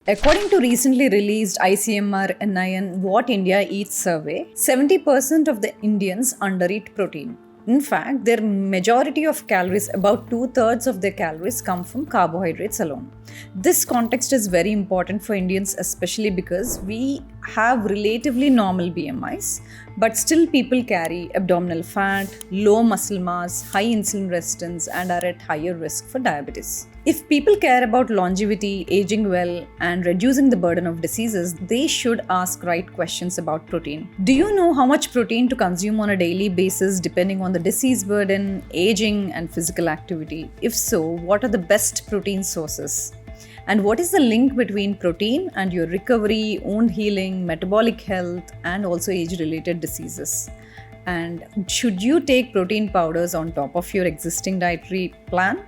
According to recently released ICMR NIN What India Eats survey, 70% of the Indians undereat protein. In fact, their majority of calories, about 2/3 of their calories, come from carbohydrates alone. This context is very important for Indians, especially because we have relatively normal BMIs, but still people carry abdominal fat, low muscle mass, high insulin resistance, and are at higher risk for diabetes. If people care about longevity, aging well, and reducing the burden of diseases, they should ask right questions about protein. Do you know how much protein to consume on a daily basis depending on the disease burden, aging, and physical activity? If so, what are the best protein sources? And what is the link between protein and your recovery, wound healing, metabolic health, and also age-related diseases? And should you take protein powders on top of your existing dietary plan?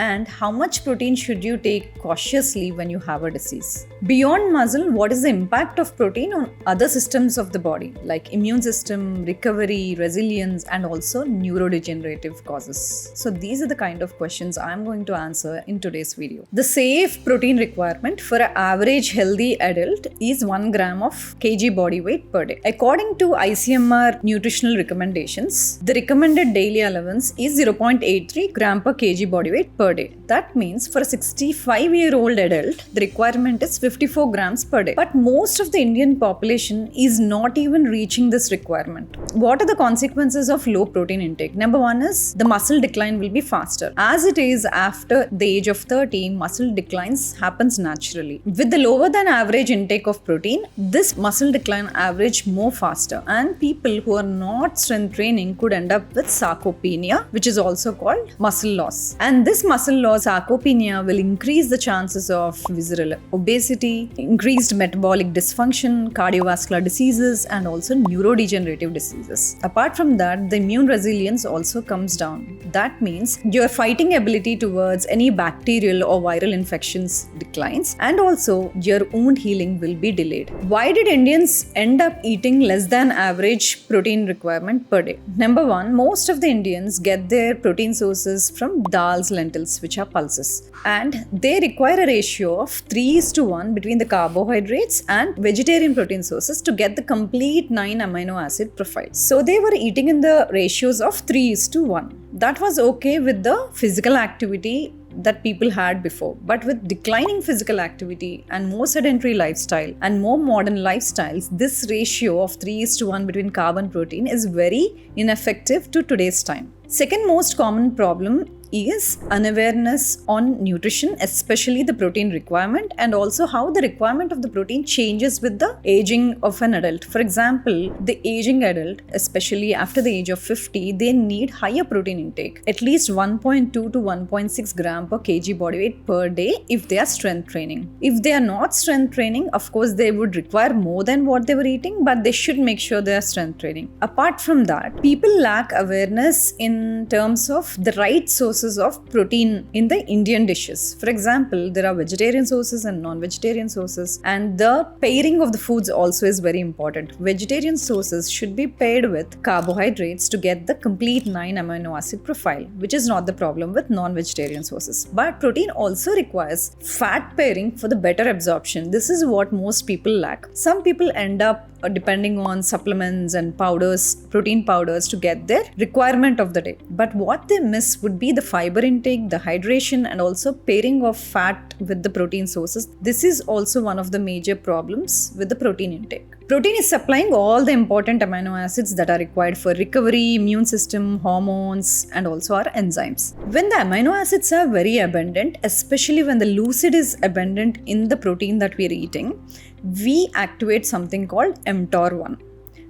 And how much protein should you take cautiously when you have a disease? Beyond muscle, what is the impact of protein on other systems of the body, like immune system, recovery, resilience, and also neurodegenerative causes? So these are the kind of questions I'm going to answer in today's video. The safe protein requirement for an average healthy adult is 1 gram of kg body weight per day. According to ICMR nutritional recommendations, the recommended daily allowance is 0.83 gram per kg body weight per day. That means for a 65-year-old adult, the requirement is 54 grams per day. But most of the Indian population is not even reaching this requirement. What are the consequences of low protein intake? Number one is the muscle decline will be faster. As it is after the age of 30, muscle declines happens naturally. With the lower than average intake of protein, this muscle decline average more faster, and people who are not strength training could end up with sarcopenia, which is also called muscle loss. And this muscle loss, sarcopenia, will increase the chances of visceral obesity, increased metabolic dysfunction, cardiovascular diseases, and also neurodegenerative diseases. Apart from that, the immune resilience also comes down. That means your fighting ability towards any bacterial or viral infections declines, and also your wound healing will be delayed. Why did Indians end up eating less than average protein requirement per day? Number one, most of the Indians get their protein sources from dals, lentils, which are pulses, and they require a ratio of 3:1 between the carbohydrates and vegetarian protein sources to get the complete 9 amino acid profile. So they were eating in the ratios of 3:1. That was okay with the physical activity that people had before, but with declining physical activity and more sedentary lifestyle and more modern lifestyles, this ratio of 3:1 between carb and protein is very ineffective to today's time. Second most common problem is unawareness on nutrition, especially the protein requirement, and also how the requirement of the protein changes with the aging of an adult. For example, the aging adult, especially after the age of 50, they need higher protein intake, at least 1.2 to 1.6 gram per kg body weight per day if they are strength training. If they are not strength training, of course they would require more than what they were eating, but they should make sure they are strength training. Apart from that, people lack awareness in terms of the right sources of protein in the Indian dishes. For example, there are vegetarian sources and non-vegetarian sources, and the pairing of the foods also is very important. Vegetarian sources should be paired with carbohydrates to get the complete 9 amino acid profile, which is not the problem with non-vegetarian sources. But protein also requires fat pairing for the better absorption. This is what most people lack. Some people end up depending on supplements and powders, protein powders, to get their requirement of the day. But what they miss would be the fiber intake, the hydration, and also pairing of fat with the protein sources. This is also one of the major problems with the protein intake. Protein is supplying all the important amino acids that are required for recovery, immune system, hormones, and also our enzymes. When the amino acids are very abundant, especially when the lucid is abundant in the protein that we are eating, we activate something called mTOR1.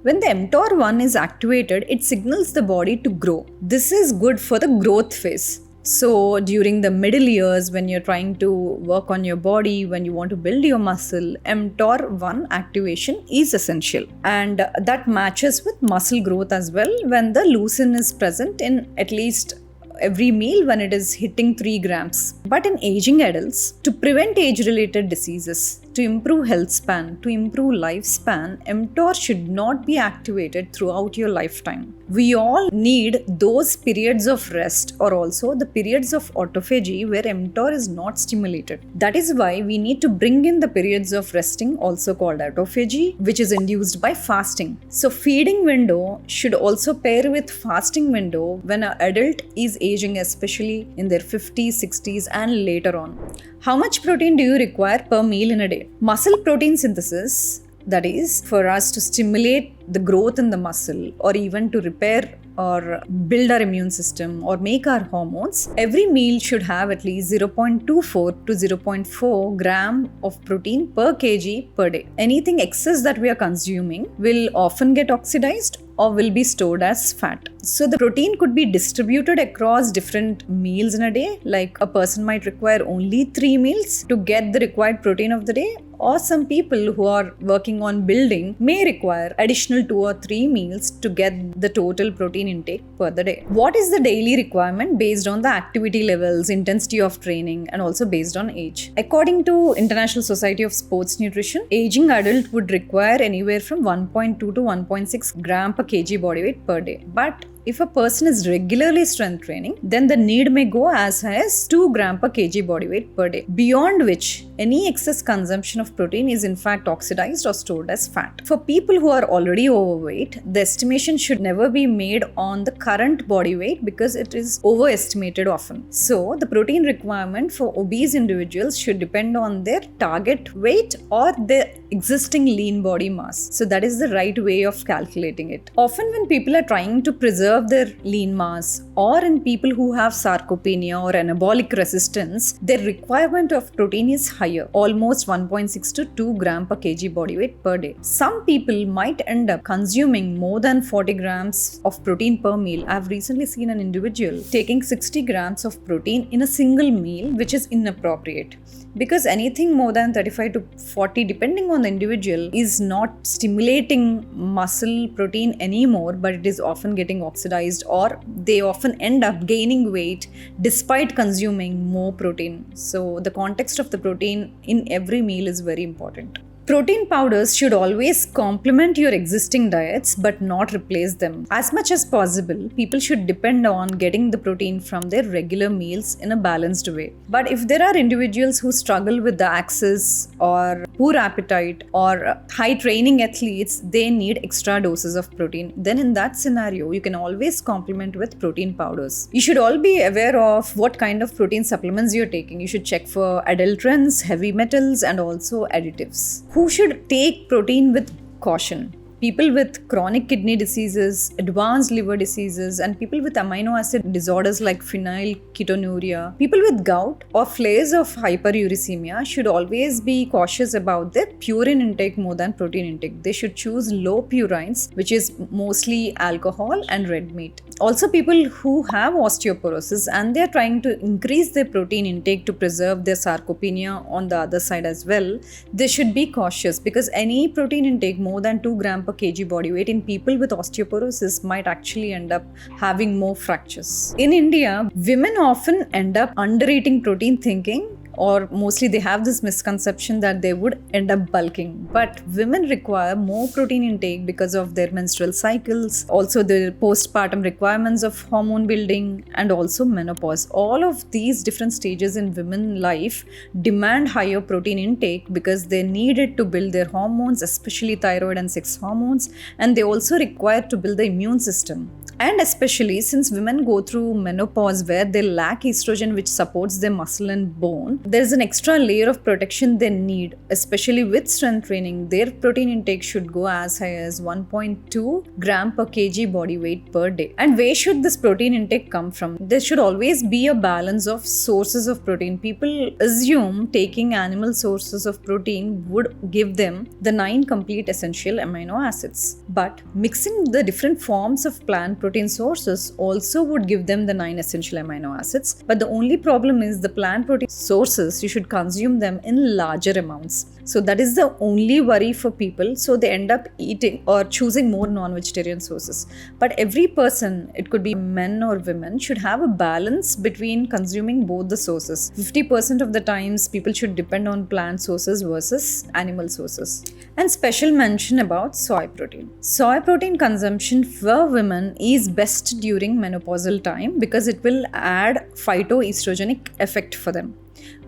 When the mTOR1 is activated, it signals the body to grow. This is good for the growth phase. So during the middle years, when you're trying to work on your body, when you want to build your muscle, mTOR1 activation is essential. And that matches with muscle growth as well when the leucine is present in at least every meal when it is hitting 3 grams. But in aging adults, to prevent age-related diseases, to improve health span, to improve lifespan, mTOR should not be activated throughout your lifetime. We all need those periods of rest or also the periods of autophagy where mTOR is not stimulated. That is why we need to bring in the periods of resting, also called autophagy, which is induced by fasting. So feeding window should also pair with fasting window when an adult is aging, especially in their 50s, 60s and later on. How much protein do you require per meal in a day? Muscle protein synthesis, that is, for us to stimulate the growth in the muscle or even to repair or build our immune system or make our hormones, every meal should have at least 0.24 to 0.4 gram of protein per kg per day. Anything excess that we are consuming will often get oxidized or will be stored as fat. So the protein could be distributed across different meals in a day, like a person might require only 3 meals to get the required protein of the day, or some people who are working on building may require additional 2 or 3 meals to get the total protein intake per the day. What is the daily requirement based on the activity levels, intensity of training and also based on age? According to International Society of Sports Nutrition, aging adult would require anywhere from 1.2 to 1.6 gram per kg body weight per day. But if a person is regularly strength training, then the need may go as high as 2 gram per kg body weight per day, beyond which any excess consumption of protein is in fact oxidized or stored as fat. For people who are already overweight, the estimation should never be made on the current body weight because it is overestimated often. So the protein requirement for obese individuals should depend on their target weight or their existing lean body mass. So that is the right way of calculating it. Often when people are trying to preserve their lean mass, or in people who have sarcopenia or anabolic resistance, their requirement of protein is higher, almost 1.6 to 2 gram per kg body weight per day. Some people might end up consuming more than 40 grams of protein per meal. I've recently seen an individual taking 60 grams of protein in a single meal, which is inappropriate. Because anything more than 35 to 40, depending on the individual, is not stimulating muscle protein anymore, but it is often getting oxidized, or they often end up gaining weight despite consuming more protein. So the context of the protein in every meal is very important. Protein powders should always complement your existing diets but not replace them. As much as possible, people should depend on getting the protein from their regular meals in a balanced way. But if there are individuals who struggle with the access or poor appetite or high training athletes, they need extra doses of protein. Then in that scenario, you can always complement with protein powders. You should all be aware of what kind of protein supplements you're taking. You should check for adulterants, heavy metals and also additives. Who should take protein with caution? People with chronic kidney diseases, advanced liver diseases, and people with amino acid disorders like phenylketonuria, people with gout or flares of hyperuricemia should always be cautious about their purine intake more than protein intake. They should choose low purines, which is mostly alcohol and red meat. Also, people who have osteoporosis and they are trying to increase their protein intake to preserve their sarcopenia on the other side as well, they should be cautious because any protein intake more than 2 gram per kg body weight in people with osteoporosis might actually end up having more fractures. In India, women often end up under-eating protein, thinking, or mostly they have this misconception that they would end up bulking. But women require more protein intake because of their menstrual cycles, also the postpartum requirements of hormone building, and also menopause. All of these different stages in women's life demand higher protein intake because they need it to build their hormones, especially thyroid and sex hormones, and they also require to build the immune system. And especially since women go through menopause where they lack estrogen, which supports their muscle and bone, there's an extra layer of protection they need. Especially with strength training, their protein intake should go as high as 1.2 gram per kg body weight per day. And where should this protein intake come from? There should always be a balance of sources of protein. People assume taking animal sources of protein would give them the 9 complete essential amino acids. But mixing the different forms of plant protein sources also would give them the 9 essential amino acids. But the only problem is the plant protein sources sources, you should consume them in larger amounts. So that is the only worry for people. So they end up eating or choosing more non-vegetarian sources. But every person, it could be men or women, should have a balance between consuming both the sources. 50% of the times people should depend on plant sources versus animal sources. And special mention about soy protein. Soy protein consumption for women is best during menopausal time because it will add phytoestrogenic effect for them.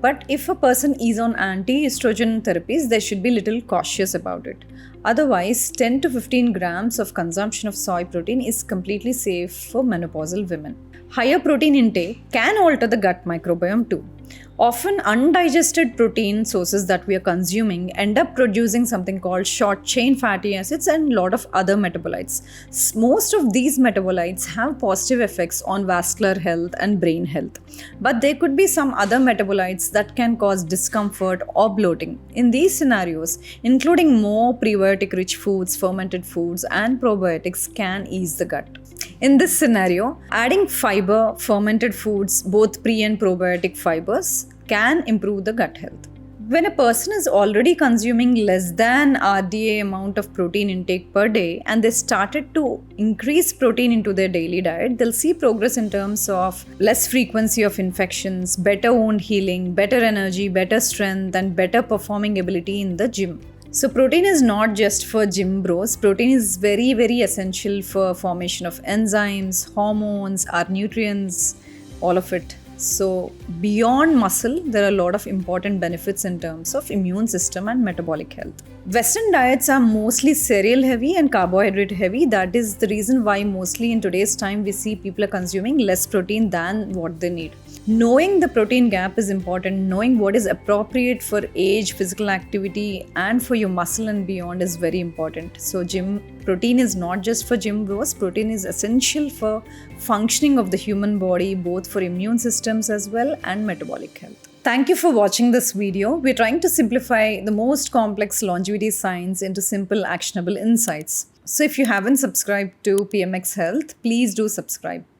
But if a person is on anti-estrogen therapies, they should be little cautious about it. Otherwise, 10 to 15 grams of consumption of soy protein is completely safe for menopausal women. Higher protein intake can alter the gut microbiome too. Often undigested protein sources that we are consuming end up producing something called short chain fatty acids and a lot of other metabolites. Most of these metabolites have positive effects on vascular health and brain health. But there could be some other metabolites that can cause discomfort or bloating. In these scenarios, including more prebiotic rich foods, fermented foods, and probiotics can ease the gut. In this scenario, adding fiber, fermented foods, both pre and probiotic fibers, can improve the gut health. When a person is already consuming less than RDA amount of protein intake per day and they started to increase protein into their daily diet, they'll see progress in terms of less frequency of infections, better wound healing, better energy, better strength, and better performing ability in the gym. So protein is not just for gym bros. Protein is very, very essential for formation of enzymes, hormones, our nutrients, all of it. So beyond muscle, there are a lot of important benefits in terms of immune system and metabolic health. Western diets are mostly cereal heavy and carbohydrate heavy. That is the reason why mostly in today's time we see people are consuming less protein than what they need. Knowing the protein gap is important. Knowing what is appropriate for age, physical activity, and for your muscle and beyond is very important. So protein is not just for gym bros. Protein is essential for functioning of the human body, both for immune systems as well and metabolic health. Thank you for watching this video. We're trying to simplify the most complex longevity science into simple, actionable insights. So if you haven't subscribed to PMX Health, please do subscribe.